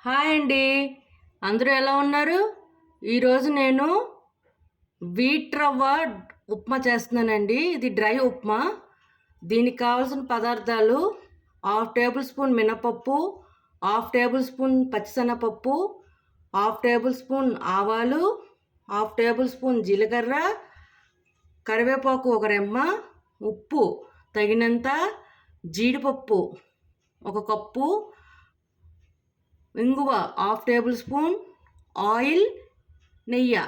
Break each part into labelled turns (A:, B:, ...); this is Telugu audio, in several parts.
A: హాయ్ అండి. అందరూ ఎలా ఉన్నారు? ఈరోజు నేను వీట్ రవ్వ ఉప్మా చేస్తున్నానండి. ఇది డ్రై ఉప్మా. దీనికి కావాల్సిన పదార్థాలు: హాఫ్ టేబుల్ స్పూన్ మినపప్పు, హాఫ్ టేబుల్ స్పూన్ పచ్చిశనగపప్పు, హాఫ్ టేబుల్ స్పూన్ ఆవాలు, హాఫ్ టేబుల్ స్పూన్ జీలకర్ర, కరివేపాకు ఒక రెమ్మ, ఉప్పు తగినంత, జీడిపప్పు ఒక కప్పు, ఇంగువ హాఫ్ టేబుల్ స్పూన్, ఆయిల్, నెయ్యి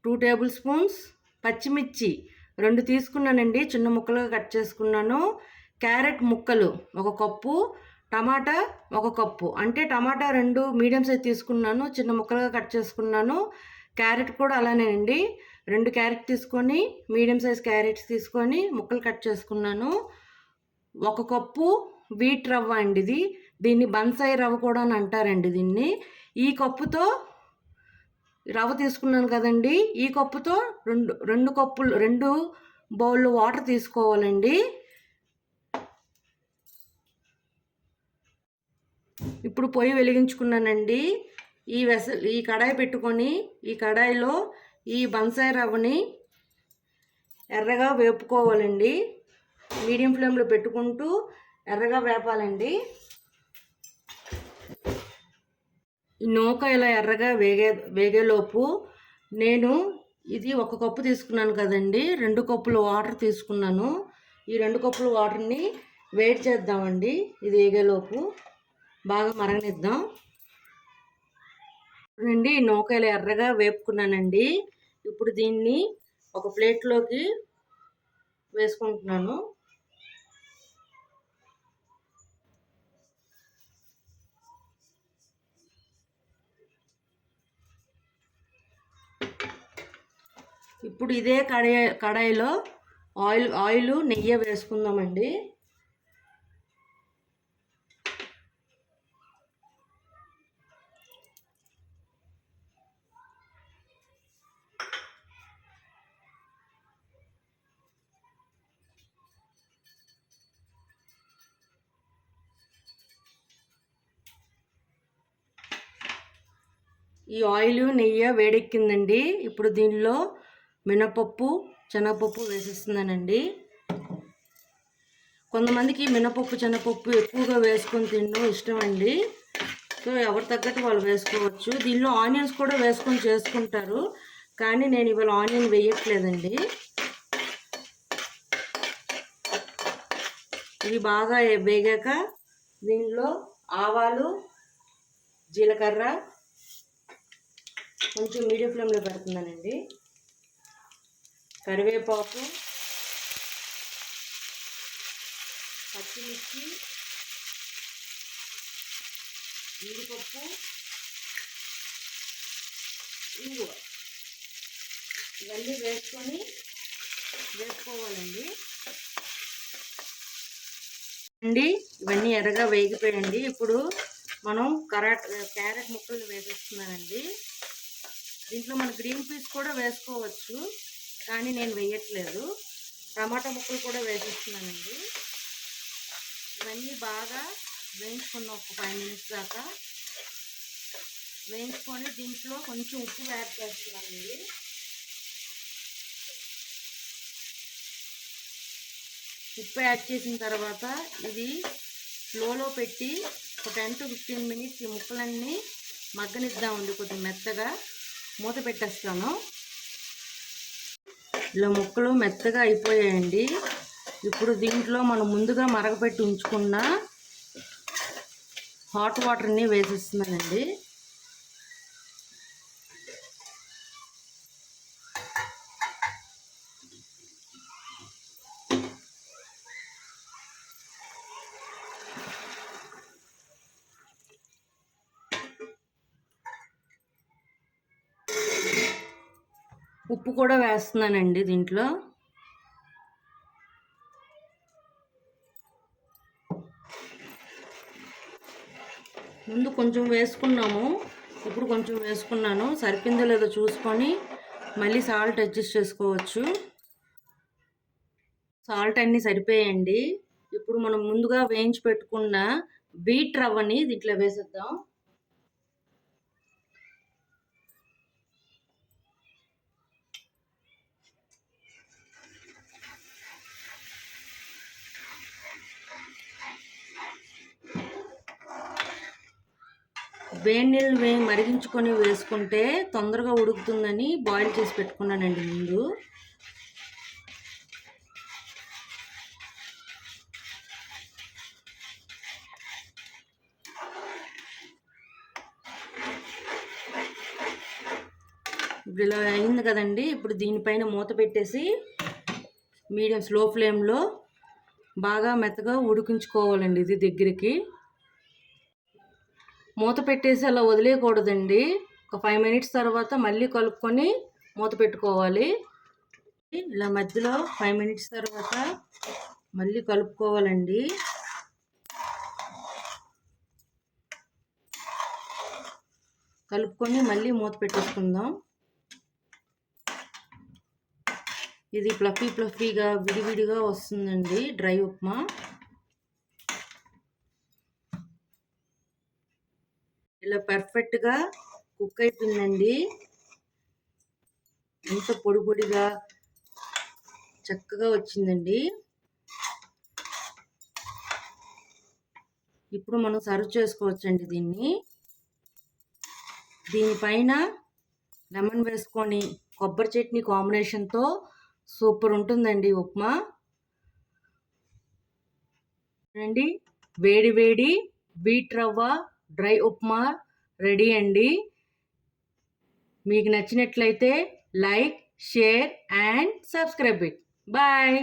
A: 2 టేబుల్ స్పూన్స్, పచ్చిమిర్చి 2 తీసుకున్నానండి, చిన్న ముక్కలుగా కట్ చేసుకున్నాను. క్యారెట్ ముక్కలు ఒక కప్పు, టమాటా ఒక కప్పు, అంటే టమాటా 2 మీడియం సైజ్ తీసుకున్నాను, చిన్న ముక్కలుగా కట్ చేసుకున్నాను. క్యారెట్ కూడా అలానేనండి, 2 క్యారెట్ తీసుకొని మీడియం సైజ్ క్యారెట్స్ తీసుకొని ముక్కలు కట్ చేసుకున్నాను. 1 కప్పు వీట్ రవ్వ అండి ఇది. దీన్ని బన్సాయి రవ్వ కూడా అని అంటారండి దీన్ని. ఈ కప్పుతో రవ్వ తీసుకున్నాను కదండి, ఈ కప్పుతో రెండు కప్పులు 2 బౌళ్ళు వాటర్ తీసుకోవాలండి. ఇప్పుడు పొయ్యి వెలిగించుకున్నానండి. ఈ కడాయి పెట్టుకొని ఈ కడాయిలో ఈ బన్సాయి రవ్వని ఎర్రగా వేపుకోవాలండి. మీడియం ఫ్లేమ్లో పెట్టుకుంటూ ఎర్రగా వేపాలండి. ఈ నూక ఇలా ఎర్రగా వేగేలోపు నేను ఇది 1 కప్పు తీసుకున్నాను కదండి, 2 కప్పులు వాటర్ తీసుకున్నాను. ఈ 2 కప్పుల వాటర్ని వేడి చేద్దామండి. ఇది వేగేలోపు బాగా మరగనిద్దాం. చూడండి, ఈ నూక ఇలా ఎర్రగా వేపుకున్నానండి. ఇప్పుడు దీన్ని ఒక ప్లేట్లోకి వేసుకుంటున్నాను. ఇప్పుడు ఇదే కడాయిలో ఆయిల్ నెయ్యి వేసుకుందామండి. ఈ ఆయిల్ నెయ్యి వేడెక్కిందండి. ఇప్పుడు దీనిలో మినపప్పు, శనగపప్పు వేసేస్తున్నానండి. కొంతమందికి మినపప్పు, శనగపప్పు ఎక్కువగా వేసుకొని తినడం ఇష్టం అండి. సో ఎవరి తగ్గట్టు వాళ్ళు వేసుకోవచ్చు. దీనిలో ఆనియన్స్ కూడా వేసుకొని చేసుకుంటారు, కానీ నేను ఇవాళ ఆనియన్ వేయట్లేదండి. ఇవి బాగా వేగాక దీనిలో ఆవాలు, జీలకర్ర కొంచెం మీడియం ఫ్లేమ్లో పెడుతున్నానండి. కరివేపాకు, పచ్చిమిర్చి, జీడిపప్పు, ఇంగువ ఇవన్నీ వేసుకోవాలండి. ఇవన్నీ ఎర్రగా వేగిపోయండి. ఇప్పుడు మనం క్యారెట్ ముక్కలు వేసేస్తున్నానండి. దీంట్లో మన గ్రీన్ పీస్ కూడా వేసుకోవచ్చు, కానీ నేను వేయట్లేదు. టమాటా ముక్కలు కూడా వేసేస్తున్నానండి. ఇవన్నీ బాగా వేయించుకున్నాం, ఒక 5 మినిట్స్ దాకా వేయించుకొని దీంట్లో కొంచెం ఉప్పు యాడ్ చేస్తున్నానండి. ఉప్పు యాడ్ చేసిన తర్వాత ఇది స్లోలో పెట్టి ఒక 10 to 15 మినిట్స్ ఈ ముక్కలన్నీ మగ్గనిద్దామండి. కొంచెం మెత్తగా మూత పెట్టేస్తాను. ఇలా ముక్కలు మెత్తగా అయిపోయాయండి. ఇప్పుడు దీంట్లో మనం ముందుగా మరగపెట్టి ఉంచుకున్న హాట్ వాటర్ని వేసేస్తున్నానండి. ఉప్పు కూడా వేస్తున్నానండి దీంట్లో. ముందు కొంచెం వేసుకున్నాము, ఇప్పుడు కొంచెం వేసుకున్నాను. సరిపోయిందో లేదో చూసుకొని మళ్ళీ సాల్ట్ అడ్జస్ట్ చేసుకోవచ్చు. సాల్ట్ అన్నీ సరిపోయాయండి. ఇప్పుడు మనం ముందుగా వేయించి పెట్టుకున్న వీట్ రవ్వని దీంట్లో వేసేద్దాం. వేడి నీళ్ళు మరిగించుకొని వేసుకుంటే తొందరగా ఉడుకుతుందని బాయిల్ చేసి పెట్టుకున్నానండి ముందు. ఇప్పుడు ఇలా అయింది కదండి. ఇప్పుడు దీనిపైన మూత పెట్టేసి మీడియం స్లో ఫ్లేమ్లో బాగా మెత్తగా ఉడికించుకోవాలండి. ఇది దగ్గరికి మూత పెట్టేసి అలా వదిలేయకూడదండి. ఒక 5 మినిట్స్ తర్వాత మళ్ళీ కలుపుకొని మూత పెట్టుకోవాలి. ఇలా మధ్యలో 5 మినిట్స్ తర్వాత మళ్ళీ కలుపుకోవాలండి. కలుపుకొని మళ్ళీ మూత పెట్టేసుకుందాం. ఇది ఫ్లఫీగా విడివిడిగా వస్తుందండి డ్రై ఉప్మా. ఇలా పర్ఫెక్ట్గా కుక్ అయిపోయిందండి. ఎంత పొడి పొడిగా చక్కగా వచ్చిందండి. ఇప్పుడు మనం సర్వ్ చేసుకోవచ్చండి దీన్ని. దీనిపైన లెమన్ వేసుకొని కొబ్బరి చట్నీ కాంబినేషన్తో సూపర్ ఉంటుందండి ఉప్మా. అండి వేడి వేడి వీట్ రవ్వ డ్రై ఉప్మా రెడీ అండి. మీకు నచ్చినట్లయితే like, share and subscribe it. Bye.